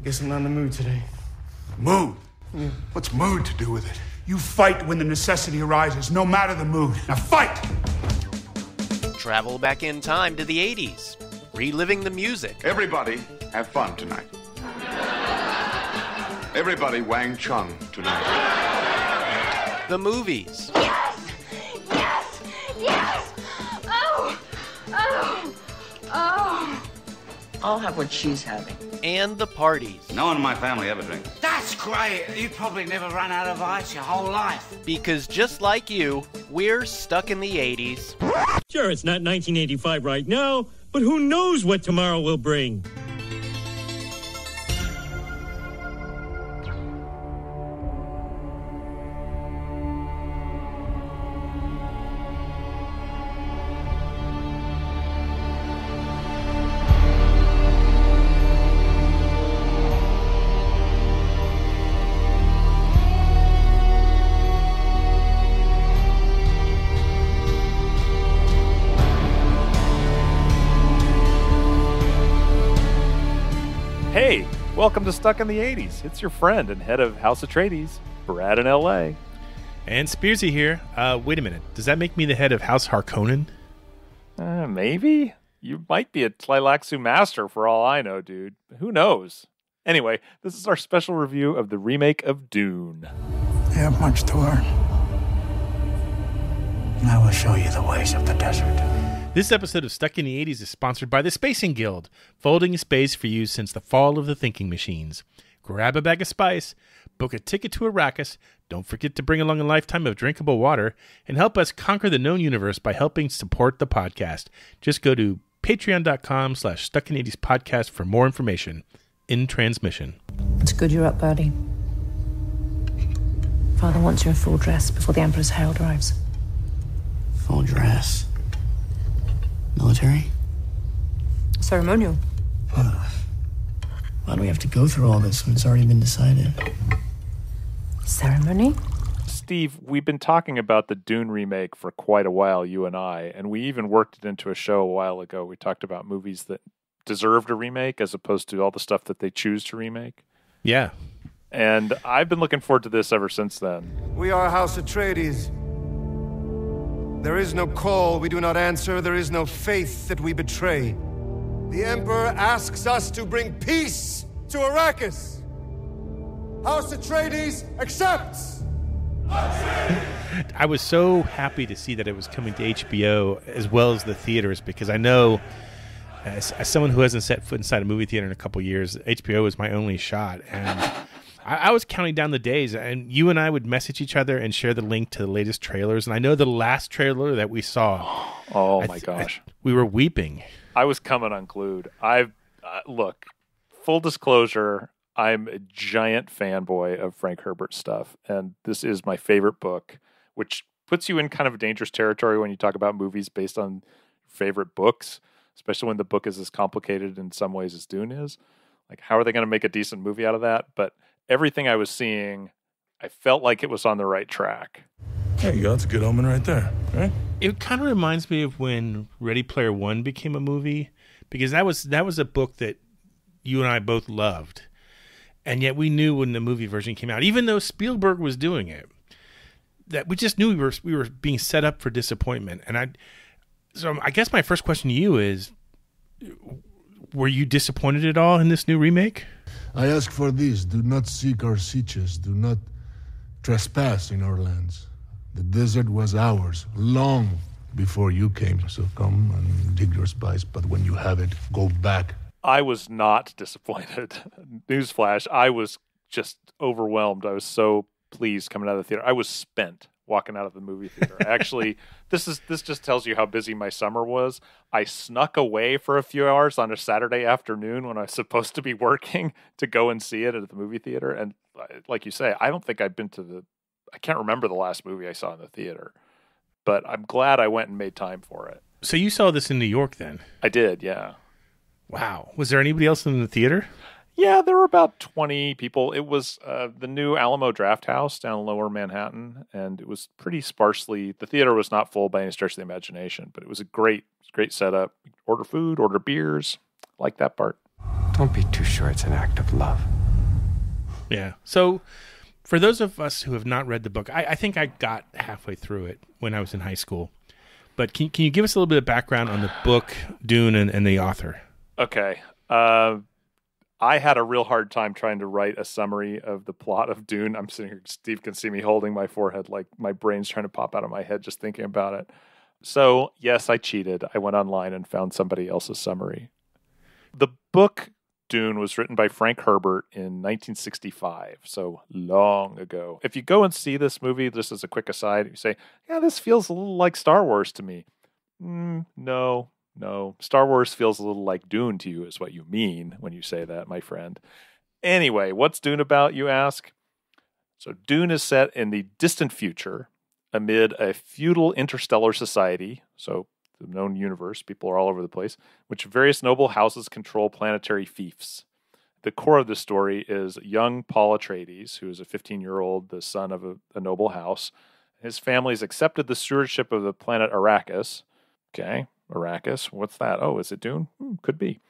Guess I'm not in the mood today. Mood? Yeah. What's mood to do with it? You fight when the necessity arises, no matter the mood. Now fight! Travel back in time to the 80s, reliving the music. Everybody have fun tonight. Everybody Wang Chung tonight. The movies. Yes! Yes! Yes! Oh! Oh! Oh! I'll have what she's having. And the parties. No one in my family ever drinks. That's great. You probably never run out of ice your whole life. Because just like you, we're stuck in the 80s. Sure, it's not 1985 right now, but who knows what tomorrow will bring. Hey, welcome to Stuck in the 80s. It's your friend and head of House Atreides, Brad in L.A. And Spearsy here. Wait a minute. Does that make me the head of House Harkonnen? Maybe. You might be a Tleilaxu master for all I know, dude. Who knows? Anyway, this is our special review of the remake of Dune. You have much to learn. I will show you the ways of the desert. This episode of Stuck in the 80s is sponsored by the Spacing Guild, folding space for you since the fall of the thinking machines. Grab a bag of spice, book a ticket to Arrakis, don't forget to bring along a lifetime of drinkable water, and help us conquer the known universe by helping support the podcast. Just go to patreon.com/stuckin80s podcast for more information. In transmission. It's good you're up, Birdie. Father wants you in full dress before the Emperor's herald arrives. Full dress. Military? Ceremonial. Why do we have to go through all this when it's already been decided? Ceremony? Steve, we've been talking about the Dune remake for quite a while, you and I, and we even worked it into a show a while ago. We talked about movies that deserved a remake as opposed to all the stuff that they choose to remake. Yeah. And I've been looking forward to this ever since then. We are House Atreides. There is no call we do not answer. There is no faith that we betray. The Emperor asks us to bring peace to Arrakis. House Atreides accepts! I was so happy to see that it was coming to HBO as well as the theaters, because I know, as someone who hasn't set foot inside a movie theater in a couple years, HBO was my only shot. And I was counting down the days, and you and I would message each other and share the link to the latest trailers. And I know the last trailer that we saw. Oh, my gosh. We were weeping. I was coming unglued. Look, full disclosure, I'm a giant fanboy of Frank Herbert's stuff. And this is my favorite book, which puts you in kind of a dangerous territory when you talk about movies based on favorite books, especially when the book is as complicated in some ways as Dune is. Like, how are they going to make a decent movie out of that? But everything I was seeing, I felt like it was on the right track. There you go. That's a good omen right there, right? It kind of reminds me of when Ready Player One became a movie, because that was a book that you and I both loved. And yet we knew when the movie version came out, even though Spielberg was doing it, that we just knew we were being set up for disappointment. And I guess my first question to you is, were you disappointed at all in this new remake? I ask for this. Do not seek our sieges. Do not trespass in our lands. The desert was ours long before you came. So come and dig your spice. But when you have it, go back. I was not disappointed. Newsflash, I was just overwhelmed. I was so pleased coming out of the theater. I was spent walking out of the movie theater. Actually, this just tells you how busy my summer was. I snuck away for a few hours on a Saturday afternoon when I was supposed to be working to go and see it at the movie theater. And like you say, I don't think I've been I can't remember the last movie I saw in the theater, but I'm glad I went and made time for it. So you saw this in New York then? I did, yeah. Wow. Was there anybody else in the theater? Yeah, there were about 20 people. It was the new Alamo Draft House down in Lower Manhattan, and it was pretty sparsely. The theater was not full by any stretch of the imagination, but it was a great setup. Order food, order beers. Like that part. Don't be too sure it's an act of love. Yeah. So for those of us who have not read the book, I think I got halfway through it when I was in high school. But can you give us a little bit of background on the book, Dune, and the author? Okay. I had a real hard time trying to write a summary of the plot of Dune. I'm sitting here, Steve can see me holding my forehead like my brain's trying to pop out of my head just thinking about it. So, yes, I cheated. I went online and found somebody else's summary. The book Dune was written by Frank Herbert in 1965, so long ago. If you go and see this movie, just as a quick aside, you say, yeah, this feels a little like Star Wars to me. No. Star Wars feels a little like Dune to you is what you mean when you say that, my friend. Anyway, what's Dune about, you ask? So Dune is set in the distant future amid a feudal interstellar society, so the known universe, people are all over the place, which various noble houses control planetary fiefs. The core of the story is young Paul Atreides, who is a 15-year-old, the son of a noble house. His family's accepted the stewardship of the planet Arrakis. Okay, Arrakis, what's that? Oh, is it Dune? Could be.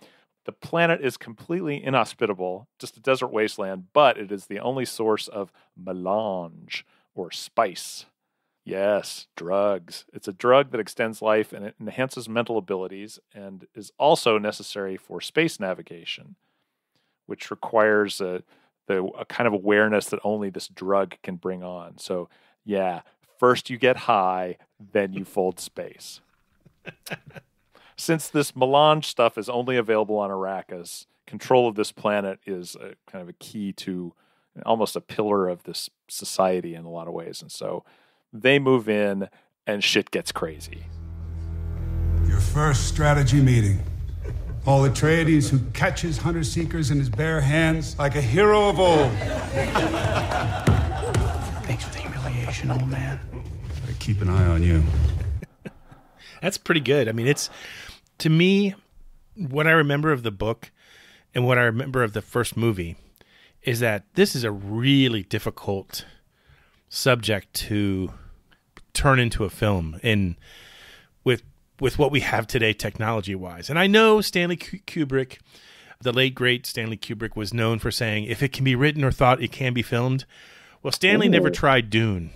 The planet is completely inhospitable, just a desert wasteland, but it is the only source of melange, or spice. Yes, drugs. It's a drug that extends life and it enhances mental abilities and is also necessary for space navigation, which requires a kind of awareness that only this drug can bring on. So, yeah, first you get high, then you fold space. Since this melange stuff is only available on Arrakis, control of this planet is kind of a key to almost a pillar of this society in a lot of ways. And so they move in and shit gets crazy. Your first strategy meeting. Paul Atreides, who catches hunter-seekers in his bare hands like a hero of old. Thanks for the humiliation, old man. I keep an eye on you. That's pretty good. I mean, it's, to me, what I remember of the book and what I remember of the first movie is that this is a really difficult subject to turn into a film and with what we have today technology-wise. And I know Stanley Kubrick, the late, great Stanley Kubrick, was known for saying, if it can be written or thought, it can be filmed. Well, Stanley never tried Dune.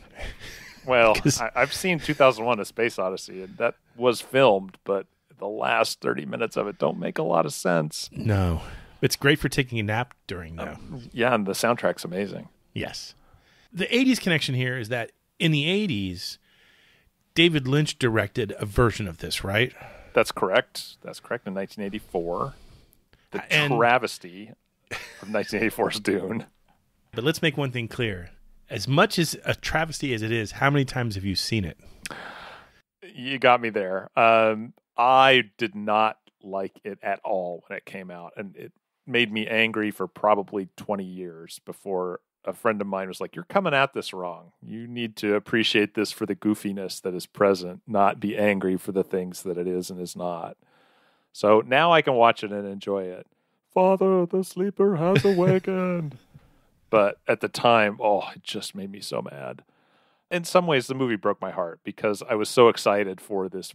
Well, I've seen 2001: A Space Odyssey, and that was filmed, but the last 30 minutes of it don't make a lot of sense. No. It's great for taking a nap during, though. Yeah, and the soundtrack's amazing. Yes. The 80s connection here is that in the 80s, David Lynch directed a version of this, right? That's correct. That's correct, in 1984. The travesty of 1984's Dune. But let's make one thing clear. As much as a travesty as it is, how many times have you seen it? You got me there. I did not like it at all when it came out, and it made me angry for probably 20 years before a friend of mine was like, you're coming at this wrong. You need to appreciate this for the goofiness that is present, not be angry for the things that it is and is not. So now I can watch it and enjoy it. Father, the sleeper has awakened. But at the time, it just made me so mad. In some ways, the movie broke my heart because I was so excited for this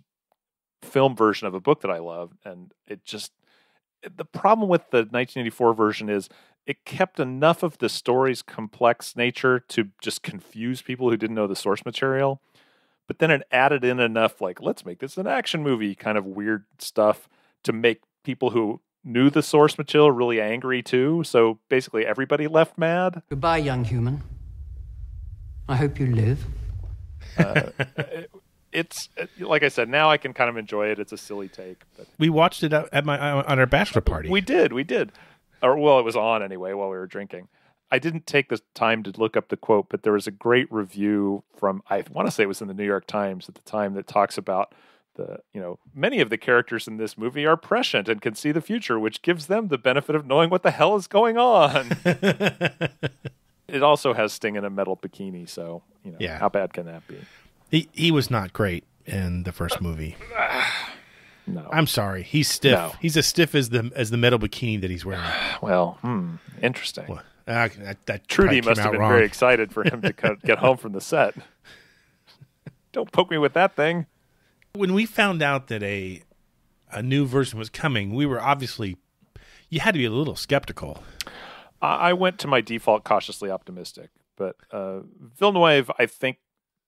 film version of a book that I loved. And the problem with the 1984 version is it kept enough of the story's complex nature to just confuse people who didn't know the source material. But then it added in enough, like, let's make this an action movie kind of weird stuff to make people who knew the source material really angry too. So basically everybody left mad. Goodbye, young human. I hope you live. It's like I said, now I can kind of enjoy it. It's a silly take. But we watched it at on our bachelor party. We did. Or, well, it was on anyway while we were drinking. I didn't take the time to look up the quote, but there was a great review from, I want to say it was in the New York Times at the time, that talks about many of the characters in this movie are prescient and can see the future, which gives them the benefit of knowing what the hell is going on. It also has Sting in a metal bikini, so how bad can that be? He was not great in the first movie. No, I'm sorry. He's stiff. No. He's as stiff as the metal bikini that he's wearing. Well, interesting. Well, that Trudy must have been wrong. very excited for him to get home from the set. Don't poke me with that thing. When we found out that a new version was coming, we were obviously, you had to be a little skeptical. I went to my default cautiously optimistic, but Villeneuve, I think,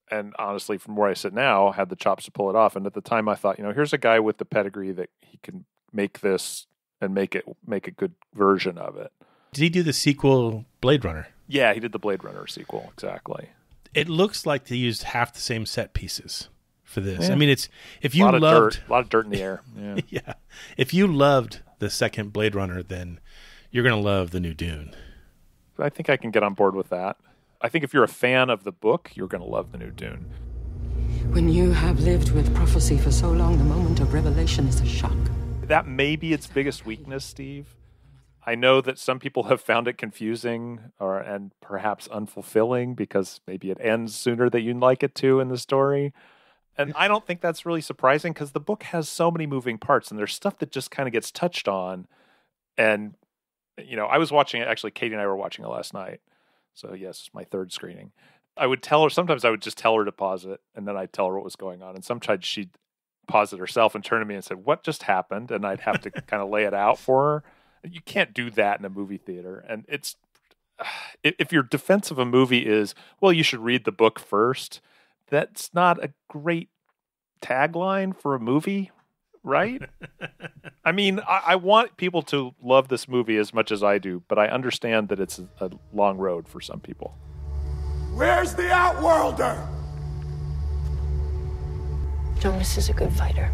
and honestly, from where I sit now, had the chops to pull it off. And at the time, I thought, here's a guy with the pedigree that he can make this and make a good version of it. Did he do the sequel Blade Runner? Yeah, he did the Blade Runner sequel, exactly. It looks like they used half the same set pieces for this. Yeah. I mean, it's if you a loved lot of dirt in the air. Yeah. yeah, if you loved the second Blade Runner, then you're going to love the new Dune. I think I can get on board with that. I think if you're a fan of the book, you're going to love the new Dune. When you have lived with prophecy for so long, the moment of revelation is a shock. That may be its biggest weakness, Steve. I know that some people have found it confusing and perhaps unfulfilling because maybe it ends sooner than you'd like it to in the story. And I don't think that's really surprising because the book has so many moving parts and there's stuff that just kind of gets touched on. And, I was watching it. Actually, Katie and I were watching it last night. So, yes, it's my third screening. I would tell her, sometimes I would just tell her to pause it and then I'd tell her what was going on. And sometimes she'd pause it herself and turn to me and say, what just happened? And I'd have to kind of lay it out for her. You can't do that in a movie theater. And it's, if your defense of a movie is, well, you should read the book first, that's not a great tagline for a movie, right? I mean, I want people to love this movie as much as I do, but I understand that it's a long road for some people. Where's the Outworlder? Jonas is a good fighter.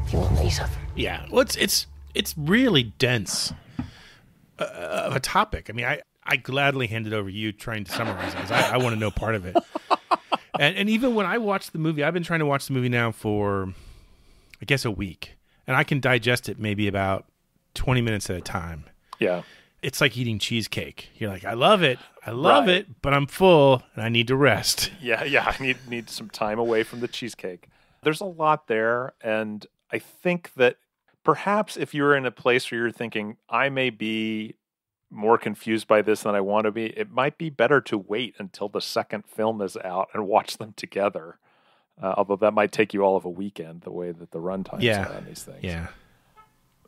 He won't let you suffer. Yeah, well, it's really dense of a topic. I mean, I gladly hand it over to you trying to summarize it because I want to know part of it. And even when I watch the movie, I've been trying to watch the movie now for, I guess, a week. And I can digest it maybe about 20 minutes at a time. Yeah. It's like eating cheesecake. You're like, I love it, but I'm full and I need to rest. Yeah, I need some time away from the cheesecake. There's a lot there, and I think that perhaps if you're in a place where you're thinking, I may be more confused by this than I want to be, it might be better to wait until the second film is out and watch them together. Although that might take you all of a weekend, the way that the runtimes are on these things. Yeah.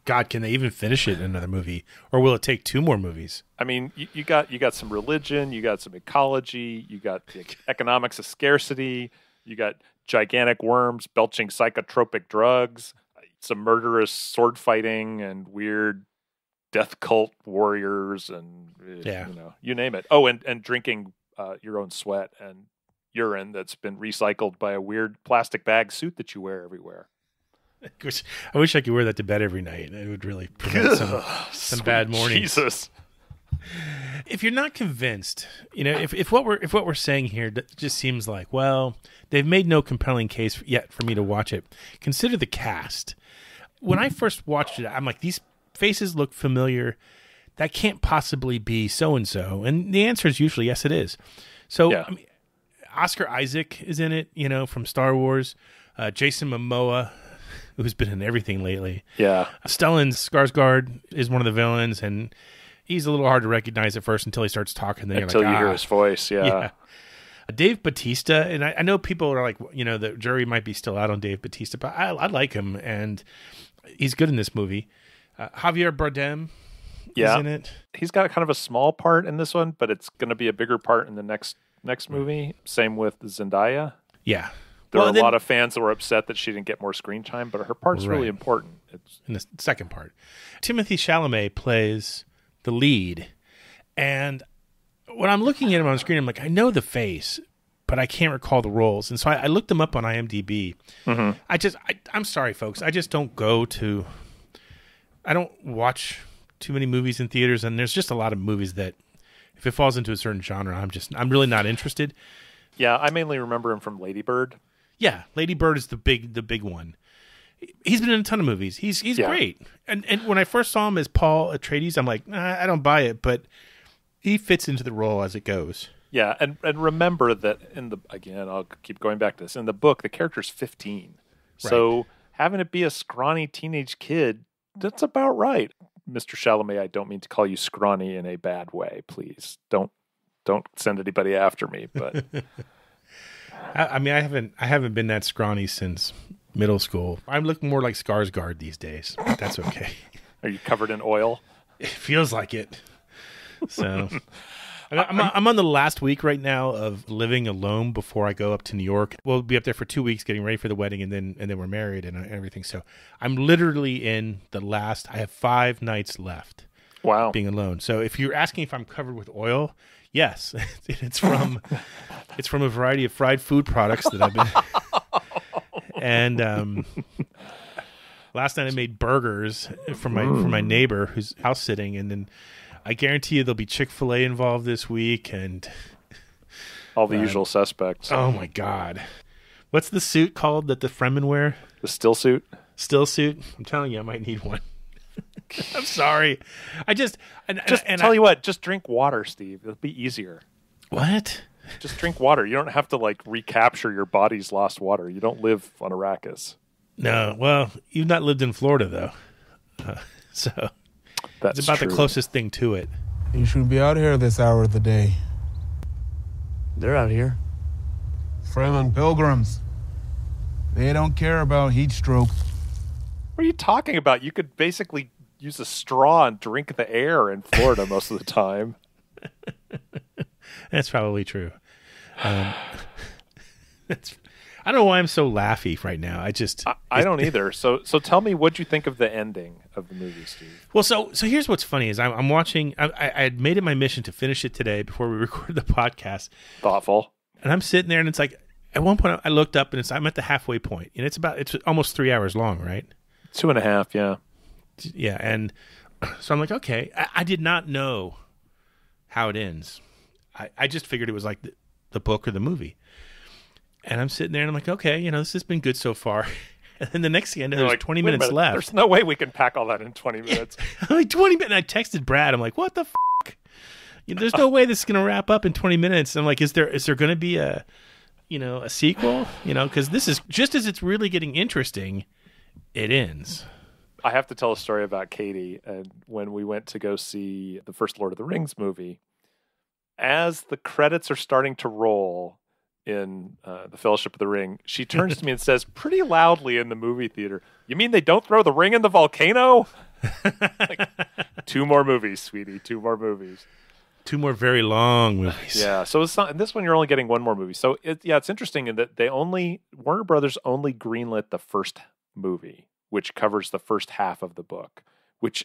God, can they even finish it in another movie? Or will it take 2 more movies? I mean, you got some religion, you got some ecology, you got the economics of scarcity, you got gigantic worms belching psychotropic drugs, some murderous sword fighting and weird death cult warriors and, you name it. Oh, and drinking your own sweat and urine that's been recycled by a weird plastic bag suit that you wear everywhere. I wish I could wear that to bed every night. It would really prevent some bad mornings. Jesus. If you're not convinced, if what we're saying here just seems like, well, they've made no compelling case yet for me to watch it, consider the cast. When I first watched it, I'm like, these faces look familiar. That can't possibly be so-and-so. And the answer is usually, yes, it is. So, I mean, Oscar Isaac is in it, from Star Wars. Jason Momoa, who's been in everything lately. Yeah. Stellan Skarsgård is one of the villains, and he's a little hard to recognize at first until he starts talking. Then until you're like, you hear his voice, yeah. Dave Bautista, and I know people are like, the jury might be still out on Dave Bautista, but I like him, and he's good in this movie. Javier Bardem is in it. He's got kind of a small part in this one, but it's going to be a bigger part in the next movie. Same with Zendaya. Yeah. There were a lot of fans that were upset that she didn't get more screen time, but her part's really important. It's in the second part. Timothée Chalamet plays the lead, and when I'm looking at him on screen, I'm like, I know the face, but I can't recall the roles. And so I looked him up on IMDb. Mm-hmm. I'm sorry, folks. I just don't I don't watch too many movies in theaters, and there's just a lot of movies that if it falls into a certain genre, I'm really not interested. Yeah, I mainly remember him from Lady Bird. Yeah, Lady Bird is the big one. He's been in a ton of movies. He's great. And when I first saw him as Paul Atreides, I'm like, I don't buy it, but he fits into the role as it goes. Yeah, and remember that I'll keep going back to this. In the book, the character's 15. So having it be a scrawny teenage kid, that's about right. Mr. Chalamet, I don't mean to call you scrawny in a bad way, please. Don't send anybody after me, but I mean, I haven't been that scrawny since middle school. I'm looking more like Skarsgård these days, but that's okay. Are you covered in oil? It feels like it. So I'm on the last week right now of living alone before I go up to New York. We'll be up there for 2 weeks getting ready for the wedding, and then we're married and everything. So I'm literally in the last. I have 5 nights left. Wow, being alone. So if you're asking if I'm covered with oil, yes, it's from a variety of fried food products that I've been. And last night I made burgers for my neighbor who's house sitting, and then. I guarantee you there'll be Chick-fil-A involved this week and all the usual suspects. Oh my God. What's the suit called that the Fremen wear? The still suit? Still suit? I'm telling you, I might need one. I'm sorry. Tell you what, just drink water, Steve. It'll be easier. What? Just drink water. You don't have to recapture your body's lost water. You don't live on Arrakis. No. Well, you've not lived in Florida though. So That's it's about true. the closest thing to it. You should be out here this hour of the day. They're out here. Fremen pilgrims. They don't care about heat stroke. What are you talking about? You could basically use a straw and drink the air in Florida most of the time. That's probably true. I don't know why I'm so laughy right now. I don't either. So tell me, what'd you think of the ending of the movie, Steve? Well, so here's what's funny is I'm watching. I had made it my mission to finish it today before we recorded the podcast. Thoughtful. And I'm sitting there, and it's like at one point I looked up, and I'm at the halfway point, and it's almost 3 hours long, right? 2.5, yeah. Yeah, and so I'm like, okay, I did not know how it ends. I just figured it was like the book or the movie. And I'm sitting there and I'm like, okay, this has been good so far. And then the next thing I know, there's 20 minutes left. There's no way we can pack all that in 20 minutes. I'm like 20 minutes. And I texted Brad. I'm like, what the f***? There's no way this is going to wrap up in 20 minutes. And I'm like, is there going to be a sequel? Because this is just as it's really getting interesting, it ends. I have to tell a story about Katie. And when we went to go see the first Lord of the Rings movie, as the credits are starting to roll, in the Fellowship of the Ring, she turns to me and says pretty loudly in the movie theater, "You mean they don't throw the ring in the volcano?" 2 more movies, sweetie. 2 more movies. 2 more very long movies. Yeah. So it's not, in this one, you're only getting 1 more movie. So it's interesting in that Warner Brothers only greenlit the first movie, which covers the first half of the book, which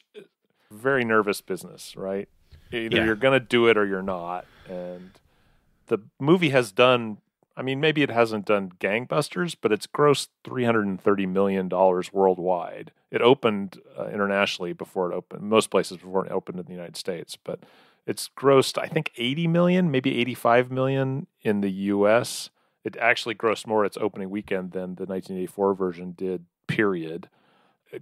very nervous business, right? Either you're going to do it or you're not. And the movie has done, maybe it hasn't done gangbusters, but it's grossed $330 million worldwide. It opened internationally before it opened, most places before it opened in the United States, but it's grossed, I think, 80 million, maybe 85 million in the U.S. It actually grossed more its opening weekend than the 1984 version did, period.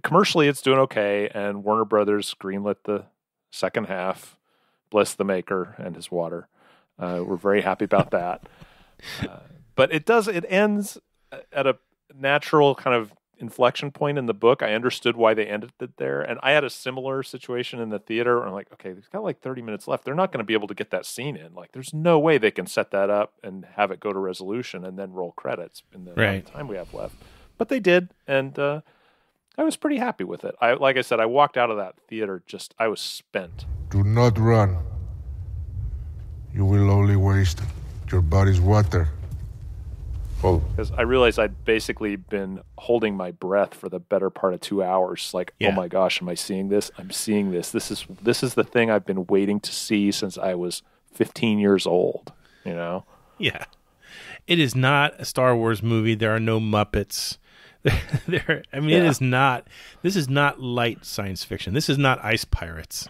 Commercially, it's doing okay, and Warner Brothers greenlit the second half. Bless the maker and his water. We're very happy about that. But it ends at a natural kind of inflection point in the book. I understood why they ended it there. And I had a similar situation in the theater where I'm like, okay, they've got 30 minutes left. They're not going to be able to get that scene in. There's no way they can set that up and have it go to resolution and then roll credits in the amount of time we have left. But they did. And I was pretty happy with it. Like I said, I walked out of that theater I was spent. Do not run. You will only waste your body's water. Oh. Because I realized I'd basically been holding my breath for the better part of 2 hours. Oh my gosh, am I seeing this? I'm seeing this. This is the thing I've been waiting to see since I was 15 years old. Yeah. It is not a Star Wars movie. There are no Muppets. It is not. This is not light science fiction. This is not Ice Pirates.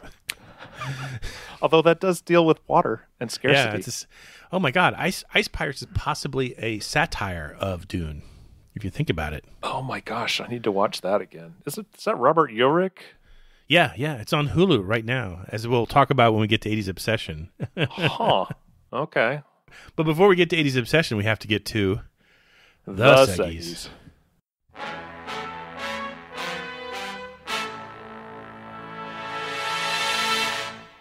Although that does deal with water and scarcity. Yeah, oh my God, Ice Pirates is possibly a satire of Dune, if you think about it. Oh my gosh, I need to watch that again. Is that Robert Urich? Yeah, it's on Hulu right now, as we'll talk about when we get to 80s Obsession. Huh. Okay. But before we get to 80s Obsession, we have to get to the Seggies.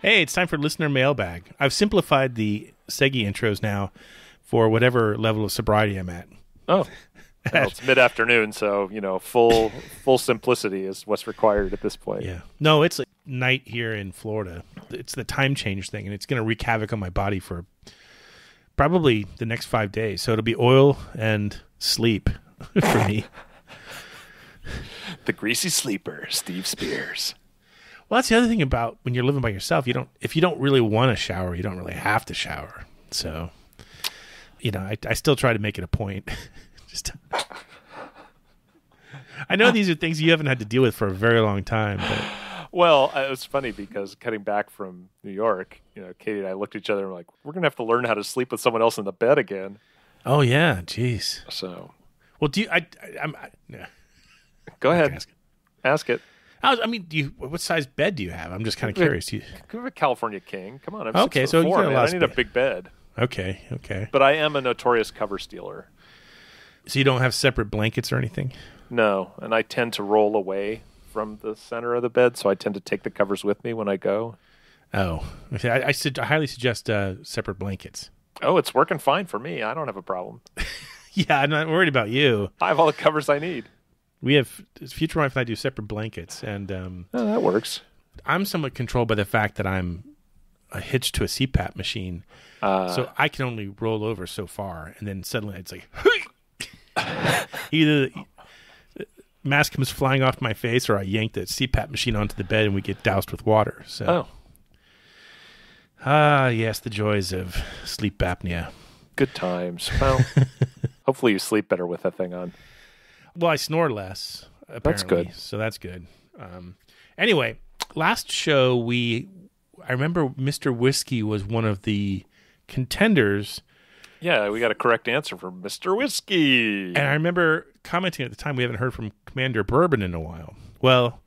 Hey, it's time for listener mailbag. I've simplified the Seggy intros now for whatever level of sobriety I'm at. Oh, Well, it's mid-afternoon, so full simplicity is what's required at this point. Yeah. No, it's like night here in Florida. It's the time change thing, and it's going to wreak havoc on my body for probably the next 5 days. So it'll be oil and sleep for me. The greasy sleeper, Steve Spears. Well, that's the other thing about when you're living by yourself. If you don't really want to shower, you don't really have to shower. So, I still try to make it a point. I know these are things you haven't had to deal with for a very long time. But. Well, it was funny because coming back from New York, Katie and I looked at each other and were like, we're going to have to learn how to sleep with someone else in the bed again. Oh, yeah. Jeez. So. Well, do you... Go ahead. Ask it. What size bed do you have? I'm just kind of curious. You have a California king. Come on, I'm okay. 6'4", So you got man. I need a big bed. Okay. But I am a notorious cover stealer. So you don't have separate blankets or anything? No, and I tend to roll away from the center of the bed, so I tend to take the covers with me when I go. Oh, okay. I highly suggest separate blankets. Oh, it's working fine for me. I don't have a problem. Yeah, I'm not worried about you. I have all the covers I need. We have future wife and I do separate blankets, and that works. I'm somewhat controlled by the fact that I'm hitched to a CPAP machine, so I can only roll over so far, and then suddenly it's like either the mask comes flying off my face, or I yank the CPAP machine onto the bed, and we get doused with water. So, yes, the joys of sleep apnea. Good times. Well, hopefully you sleep better with that thing on. Well, I snore less, apparently. That's good. So that's good. Anyway, last show, I remember Mr. Whiskey was one of the contenders. Yeah, we got a correct answer from Mr. Whiskey. And I remember commenting at the time, we haven't heard from Commander Bourbon in a while. Well,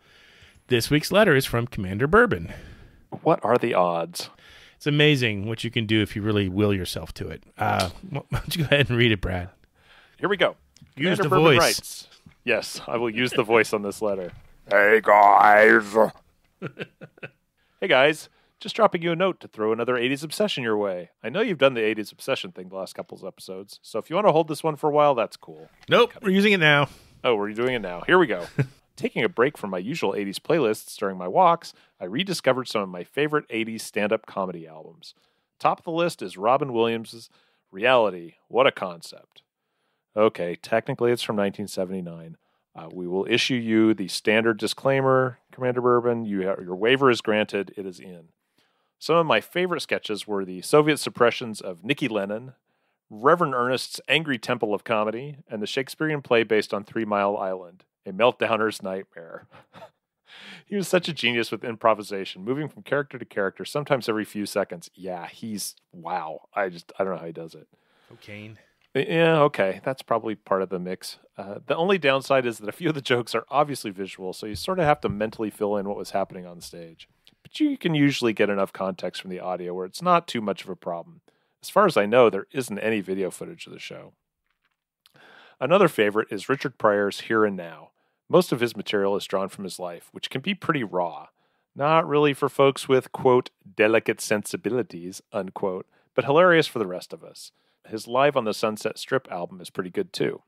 this week's letter is from Commander Bourbon. What are the odds? It's amazing what you can do if you really will yourself to it. Why don't you go ahead and read it, Brad? Here we go. Use Commander the Bourbon voice. Writes, yes, I will use the voice on this letter. Hey, guys. Hey, guys. Just dropping you a note to throw another 80s obsession your way. I know you've done the 80s obsession thing the last couple of episodes, so if you want to hold this one for a while, that's cool. Nope, we're using it now. Oh, we're doing it now. Here we go. Taking a break from my usual 80s playlists during my walks, I rediscovered some of my favorite 80s stand-up comedy albums. Top of the list is Robin Williams' Reality. What a concept. Okay, technically it's from 1979. We will issue you the standard disclaimer, Commander Bourbon. Your waiver is granted. It is in. Some of my favorite sketches were the Soviet suppressions of Nicky Lennon, Reverend Ernest's Angry Temple of Comedy, and the Shakespearean play based on 3 Mile Island, a meltdowner's nightmare. He was such a genius with improvisation, moving from character to character, sometimes every few seconds. Yeah, wow. I don't know how he does it. Cocaine. Yeah, okay. That's probably part of the mix. The only downside is that a few of the jokes are obviously visual, so you sort of have to mentally fill in what was happening on stage. But you can usually get enough context from the audio where it's not too much of a problem. As far as I know, there isn't any video footage of the show. Another favorite is Richard Pryor's Here and Now. Most of his material is drawn from his life, which can be pretty raw. Not really for folks with, quote, delicate sensibilities, unquote, but hilarious for the rest of us. His Live on the Sunset Strip album is pretty good, too.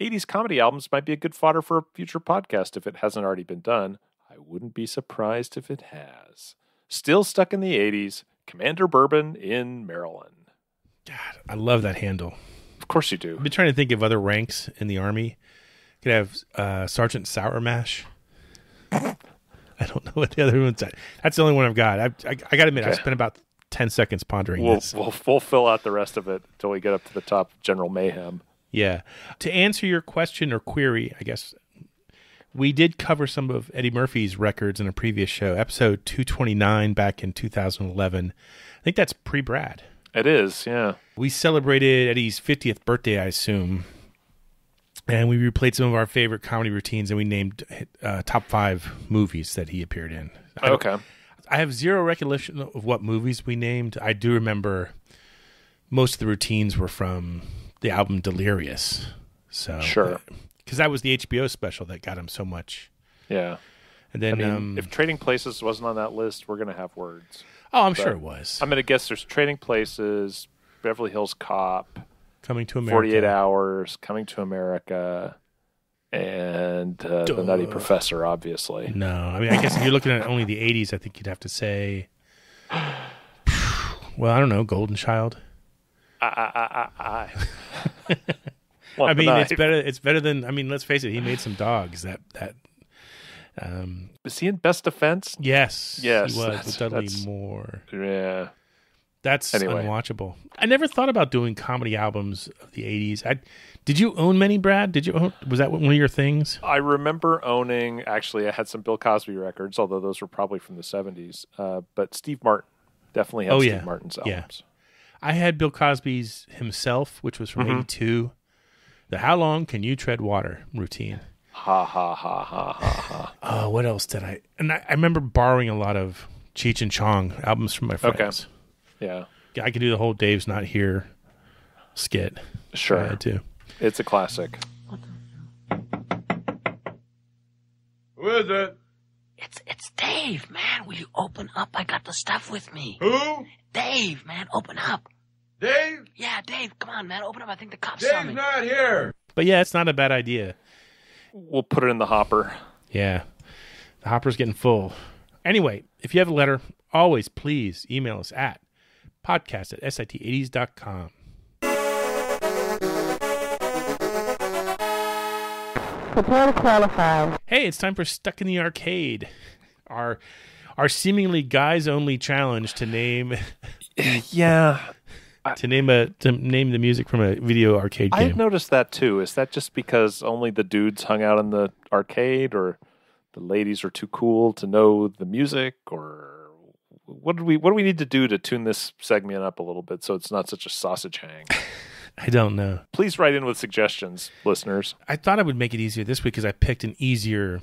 80s comedy albums might be a good fodder for a future podcast if it hasn't already been done. I wouldn't be surprised if it has. Still stuck in the 80s, Commander Bourbon in Maryland. God, I love that handle. Of course you do. I've been trying to think of other ranks in the Army. Could have Sergeant Sour Mash. I don't know what the other one's at. That's the only one I've got. I got to admit, okay. I spent about 10 seconds pondering this. We'll fill out the rest of it until we get up to the top, General Mayhem. Yeah. To answer your question or query, I guess, we did cover some of Eddie Murphy's records in a previous show, episode 229 back in 2011. I think that's pre-Brad. It is, yeah. We celebrated Eddie's 50th birthday, I assume, and we replayed some of our favorite comedy routines, and we named top 5 movies that he appeared in. Okay. I have zero recollection of what movies we named. I do remember most of the routines were from the album Delirious. So sure. Because that was the HBO special that got him so much. Yeah. And then if Trading Places wasn't on that list, we're going to have words. Oh, I'm sure it was. I'm going to guess there's Trading Places, Beverly Hills Cop, Coming to America. 48 Hours, Coming to America, and The Nutty Professor, obviously. No, I mean, I guess if you're looking at only the 80s, I think you'd have to say, well, I don't know, Golden Child. I mean, it's better than. I mean, let's face it. He made some dogs. Was he in Best Defense? Yes, he was with Dudley that's Moore. Yeah, that's anyway. Unwatchable. I never thought about doing comedy albums of the 80s. Did you own many, Brad? Was that one of your things? I remember owning. Actually, I had some Bill Cosby records, although those were probably from the 70s. But Steve Martin definitely had Steve Martin's albums. Yeah. I had Bill Cosby's himself, which was from 82. The How Long Can You Tread Water routine. Ha, ha, ha, ha, ha, ha. What else did I... And I remember borrowing a lot of Cheech and Chong albums from my friends. Okay. Yeah. I could do the whole Dave's Not Here skit. Sure. I had to. It's a classic. Who is it? It's Dave, man. Will you open up? I got the stuff with me. Who? Dave, man. Open up. Dave? Yeah, Dave. Come on, man. Open up. I think the cops saw me. Dave's not here. But yeah, it's not a bad idea. We'll put it in the hopper. Yeah. The hopper's getting full. Anyway, if you have a letter, always please email us at podcast@sit80s.com. Prepare to qualify. Hey, it's time for Stuck in the Arcade. Our seemingly guys-only challenge to name... Yeah. To name the music from a video arcade game. I've noticed that too. Is that just because only the dudes hung out in the arcade, or the ladies are too cool to know the music, or what do we need to do to tune this segment up a little bit so it's not such a sausage hang? I don't know. Please write in with suggestions, listeners. I thought I would make it easier this week because I picked an easier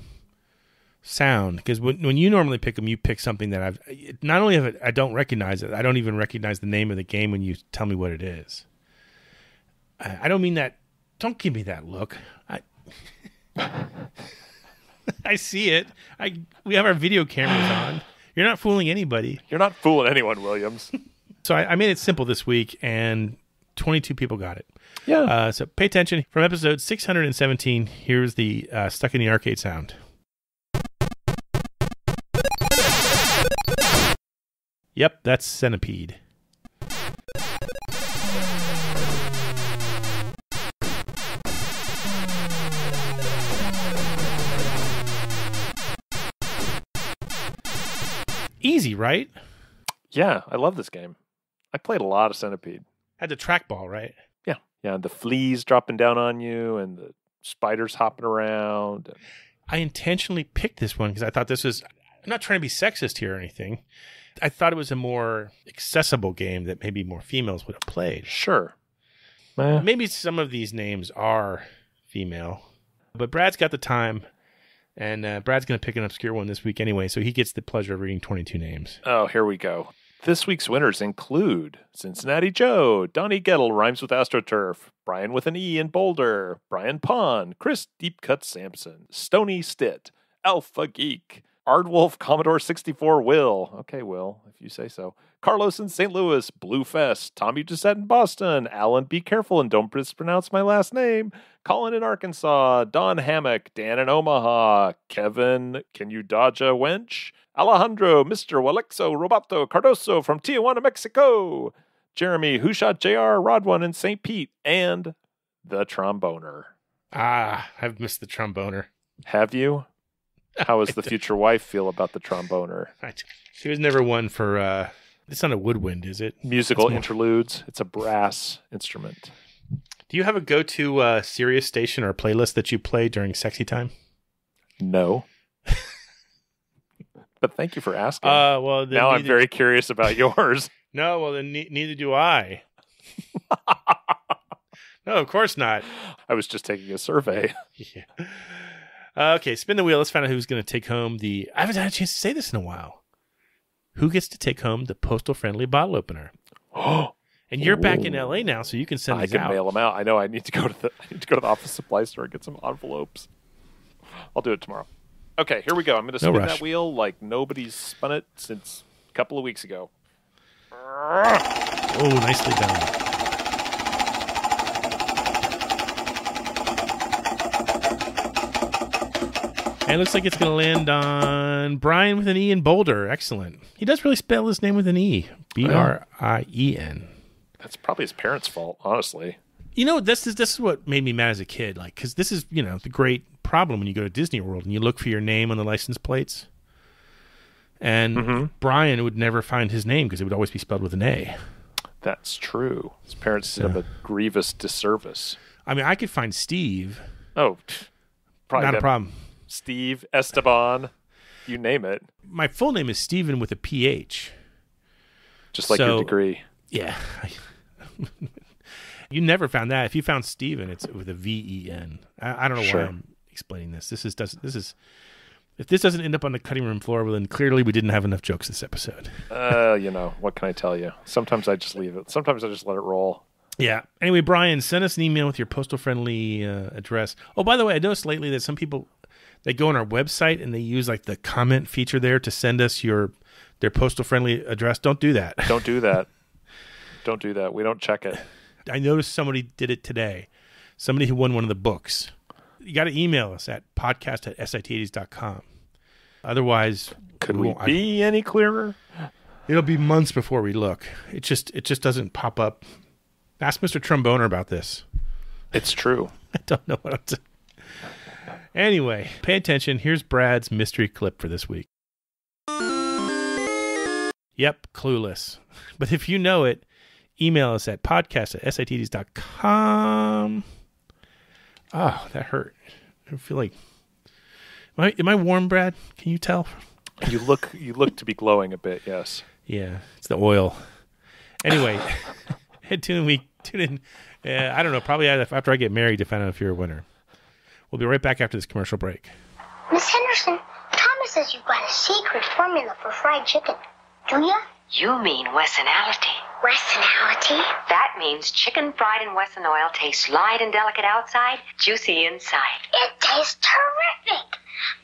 sound. Because when you normally pick them, you pick something that not only I don't recognize it, I don't even recognize the name of the game when you tell me what it is. I don't mean that. Don't give me that look. I see it. We have our video cameras on. You're not fooling anybody. You're not fooling anyone, Williams. So I made it simple this week, and 22 people got it. Yeah. So pay attention. From episode 617, here's the Stuck in the Arcade sound. Yep, that's Centipede. Easy, right? Yeah, I love this game. I played a lot of Centipede. Had the trackball, right? Yeah. Yeah, and the fleas dropping down on you and the spiders hopping around. I intentionally picked this one because I thought this was... I'm not trying to be sexist here or anything. I thought it was a more accessible game that maybe more females would have played. Sure. Maybe some of these names are female. But Brad's got the time, and Brad's going to pick an obscure one this week anyway, so he gets the pleasure of reading 22 names. Oh, here we go. This week's winners include Cincinnati Joe, Donnie Gettle, rhymes with AstroTurf, Brian with an E in Boulder, Brian Pond, Chris Deep Cut Sampson, Stony Stitt, Alpha Geek, Ardwolf Commodore 64 Will. Okay, Will, if you say so. Carlos in St. Louis, Blue Fest, Tommy Gisette in Boston, Alan, be careful and don't mispronounce my last name, Colin in Arkansas, Don Hammock, Dan in Omaha, Kevin, can you dodge a wench? Alejandro, Mr. Walexo Roberto Cardoso from Tijuana, Mexico, Jeremy, Who Shot JR, Rodwan in St. Pete, and the Tromboner. I've missed the Tromboner. Have you? How does the future wife feel about the Tromboner? She was never one for, it's not a woodwind, is it? Musical interludes. It's a brass instrument. Do you have a go-to Sirius station or playlist that you play during sexy time? No. But thank you for asking. Well, now I'm very curious about yours. No, well, then neither do I. No, of course not. I was just taking a survey. Yeah. Okay, spin the wheel. Let's find out who's going to take home the... I haven't had a chance to say this in a while. Who gets to take home the postal-friendly bottle opener? And you're back in LA now, so you can send these out. I can mail them out. I know. I need to go to the office supply store and get some envelopes. I'll do it tomorrow. Okay, here we go. I'm going to spin that wheel like nobody's spun it since a couple of weeks ago. Oh, nicely done. And it looks like it's going to land on Brian with an E in Boulder. Excellent. He does really spell his name with an E. Brien. That's probably his parents' fault, honestly. You know, this is what made me mad as a kid. Like, because this is, you know, the great problem when you go to Disney World and you look for your name on the license plates. And Brian would never find his name because it would always be spelled with an A. That's true. His parents did him a grievous disservice. I mean, I could find Steve. Oh, probably not a problem. Steve, Esteban, you name it. My full name is Steven with a PH. Just like your degree. Yeah. You never found that. If you found Steven, it's with a VEN. I don't know why I'm explaining this. This is if this doesn't end up on the cutting room floor, well, then clearly we didn't have enough jokes this episode. You know, what can I tell you? Sometimes I just leave it. Sometimes I just let it roll. Yeah. Anyway, Brian, send us an email with your postal-friendly address. Oh, by the way, I noticed lately that some people, they go on our website and they use like the comment feature there to send us their postal-friendly address. Don't do that. Don't do that. Don't do that. We don't check it. I noticed somebody did it today. Somebody who won one of the books. You got to email us at podcast@sit80s.com. Otherwise, could we be any clearer? It'll be months before we look. It just doesn't pop up. Ask Mr. Tromboner about this. It's true. I don't know what I'm saying. Anyway, pay attention. Here's Brad's mystery clip for this week. Yep, clueless. But if you know it, email us at podcast@sit80s.com. Oh, that hurt. I feel like... Am I warm, Brad? Can you tell? You look to be glowing a bit, yes. Yeah, it's the oil. Anyway, tune in. I don't know, probably after I get married to find out if you're a winner. We'll be right back after this commercial break. Miss Henderson, Thomas says you've got a secret formula for fried chicken. Do you? You mean Wessonality. Wessonality? That means chicken fried in Wesson oil tastes light and delicate outside, juicy inside. It tastes terrific.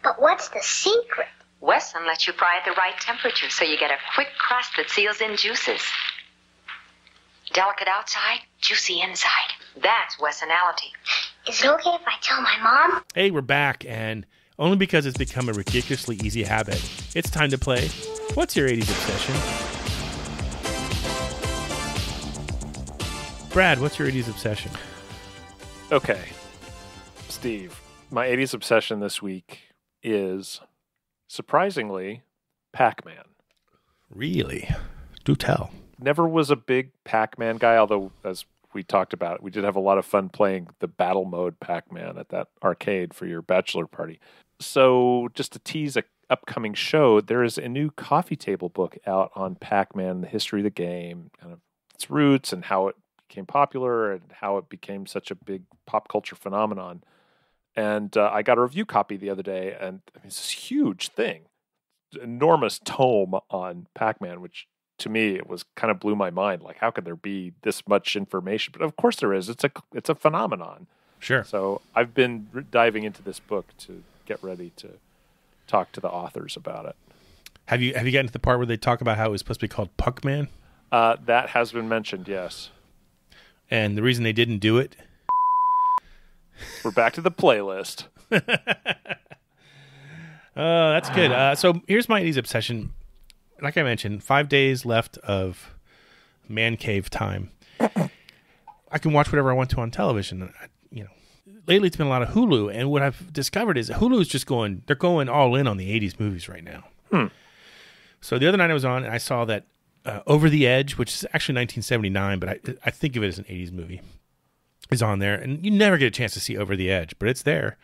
But what's the secret? Wesson lets you fry at the right temperature so you get a quick crust that seals in juices. Delicate outside, juicy inside. That's Wessonality. Is it okay if I tell my mom? Hey, we're back, and only because it's become a ridiculously easy habit, it's time to play What's Your 80s Obsession? Brad, what's your 80s obsession? Okay, Steve, my 80s obsession this week is, surprisingly, Pac-Man. Really? Do tell. Never was a big Pac-Man guy, although, as we talked about, we did have a lot of fun playing the battle mode Pac-Man at that arcade for your bachelor party. So, just to tease an upcoming show, there is a new coffee table book out on Pac-Man, the history of the game, kind of its roots and how it became popular and how it became such a big pop culture phenomenon. And I got a review copy the other day, and I mean, it's this huge thing, enormous tome on Pac-Man, which to me it was kind of blew my mind. Like, how could there be this much information? But of course there is. It's a phenomenon. Sure. So I've been diving into this book to get ready to talk to the authors about it. Have you gotten to the part where they talk about how it was supposed to be called Puckman? That has been mentioned, yes. And the reason they didn't do it? We're back to the playlist. That's good. So here's my 80s obsession. Like I mentioned, 5 days left of man cave time. I can watch whatever I want to on television. Lately it's been a lot of Hulu, and what I've discovered is Hulu's just they're going all in on the 80s movies right now. So the other night I was on, and I saw that Over the Edge, which is actually 1979, but I think of it as an 80s movie, is on there. And you never get a chance to see Over the Edge, but it's there.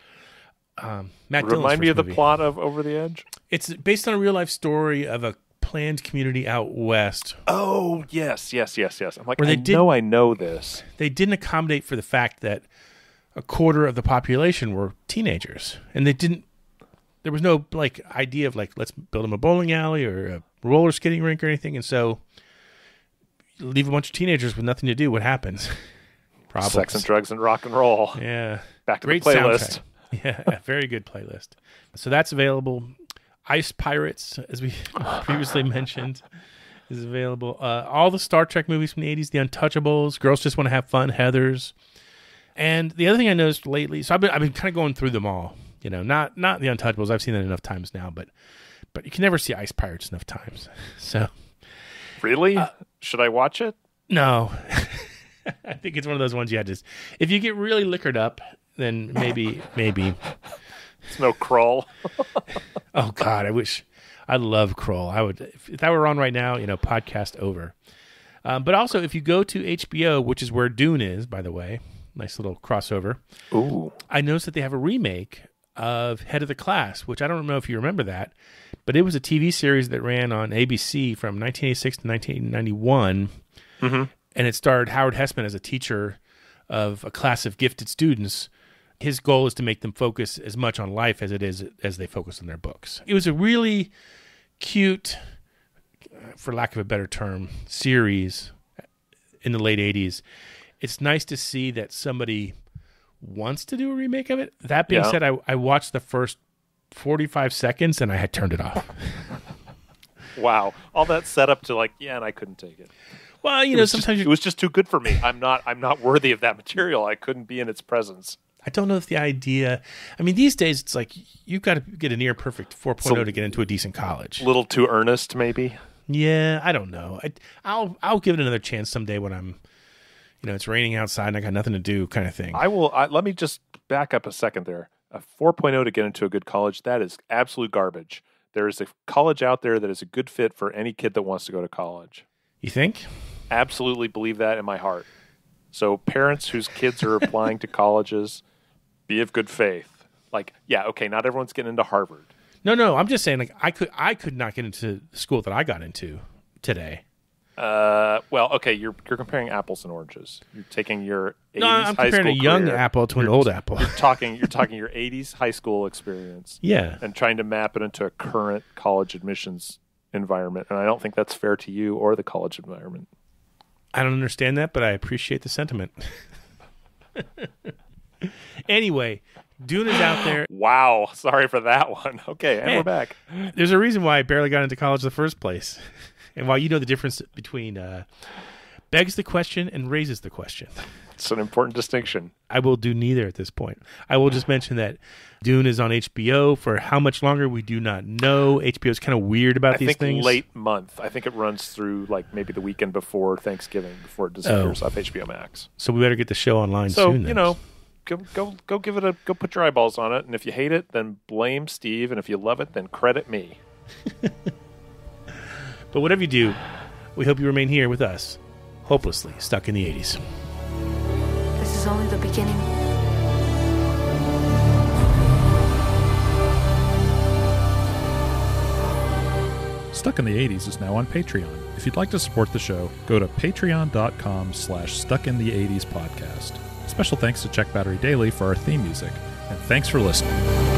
Matt Dillon's Remind me of the movie. plot of Over the Edge? It's based on a real-life story of a planned community out west. Oh, yes. I'm like, I know this. They didn't accommodate for the fact that a quarter of the population were teenagers. And there was no idea of let's build them a bowling alley or a roller skating rink or anything. And so you leave a bunch of teenagers with nothing to do. What happens? Problems. Sex and drugs and rock and roll. Yeah. Back to Great the playlist. Soundtrack. Yeah, very good playlist. So that's available. Ice Pirates, as we previously mentioned, is available. All the Star Trek movies from the 80s, The Untouchables, Girls Just Want to Have Fun, Heathers. And the other thing I noticed lately, so I've been kind of going through them all. You know, not the Untouchables. I've seen that enough times now, but you can never see Ice Pirates enough times. So, really, should I watch it? No, I think it's one of those ones you just if you get really liquored up, then maybe. It's no Kroll. Oh God, I love Kroll. I would if that were on right now. You know, podcast over. But also, if you go to HBO, which is where Dune is, by the way, nice little crossover. Ooh, I noticed that they have a remake of Head of the Class, which I don't know if you remember that, but it was a TV series that ran on ABC from 1986 to 1991, and it starred Howard Hessman as a teacher of a class of gifted students. His goal is to make them focus as much on life as it is as they focus on their books. It was a really cute, for lack of a better term, series in the late 80s. It's nice to see that somebody wants to do a remake of it. That being said, I watched the first 45 seconds and I had turned it off. Wow. All that setup to and I couldn't take it. Well, you know, sometimes it was just too good for me. I'm not worthy of that material. I couldn't be in its presence. I don't know if the idea, I mean, these days it's like you've got to get a near perfect 4.0 to get into a decent college. A little too earnest, maybe. Yeah, I don't know. I'll give it another chance someday when I'm, you know, it's raining outside and I got nothing to do kind of thing. I will. Let me just back up a second there. A 4.0 to get into a good college, that is absolute garbage. There is a college out there that is a good fit for any kid that wants to go to college. You think? Absolutely believe that in my heart. So parents whose kids are applying to colleges, be of good faith. Not everyone's getting into Harvard. No, I'm just saying, I could not get into the school that I got into today. You're comparing apples and oranges. You're taking your 80s I'm high comparing school a young career. apple to an old apple. You're talking your 80s high school experience. Yeah. And trying to map it into a current college admissions environment. And I don't think that's fair to you or the college environment. I don't understand that, but I appreciate the sentiment. Anyway, Dune is out there. Wow. Sorry for that one. Okay, and we're back. There's a reason why I barely got into college in the first place. And why you know the difference between begs the question and raises the question. It's an important distinction. I will do neither at this point. I will just mention that Dune is on HBO for how much longer we do not know. HBO is kind of weird about these things. I think late month. I think it runs through maybe the weekend before Thanksgiving, before it disappears off HBO Max. So we better get the show online soon. So, you know, go give it go put your eyeballs on it. And if you hate it, then blame Steve. And if you love it, then credit me. But whatever you do, we hope you remain here with us, hopelessly stuck in the 80s. This is only the beginning. Stuck in the 80s is now on Patreon. If you'd like to support the show, go to patreon.com/stuckinthe80s podcast. Special thanks to Check Battery Daily for our theme music, and thanks for listening.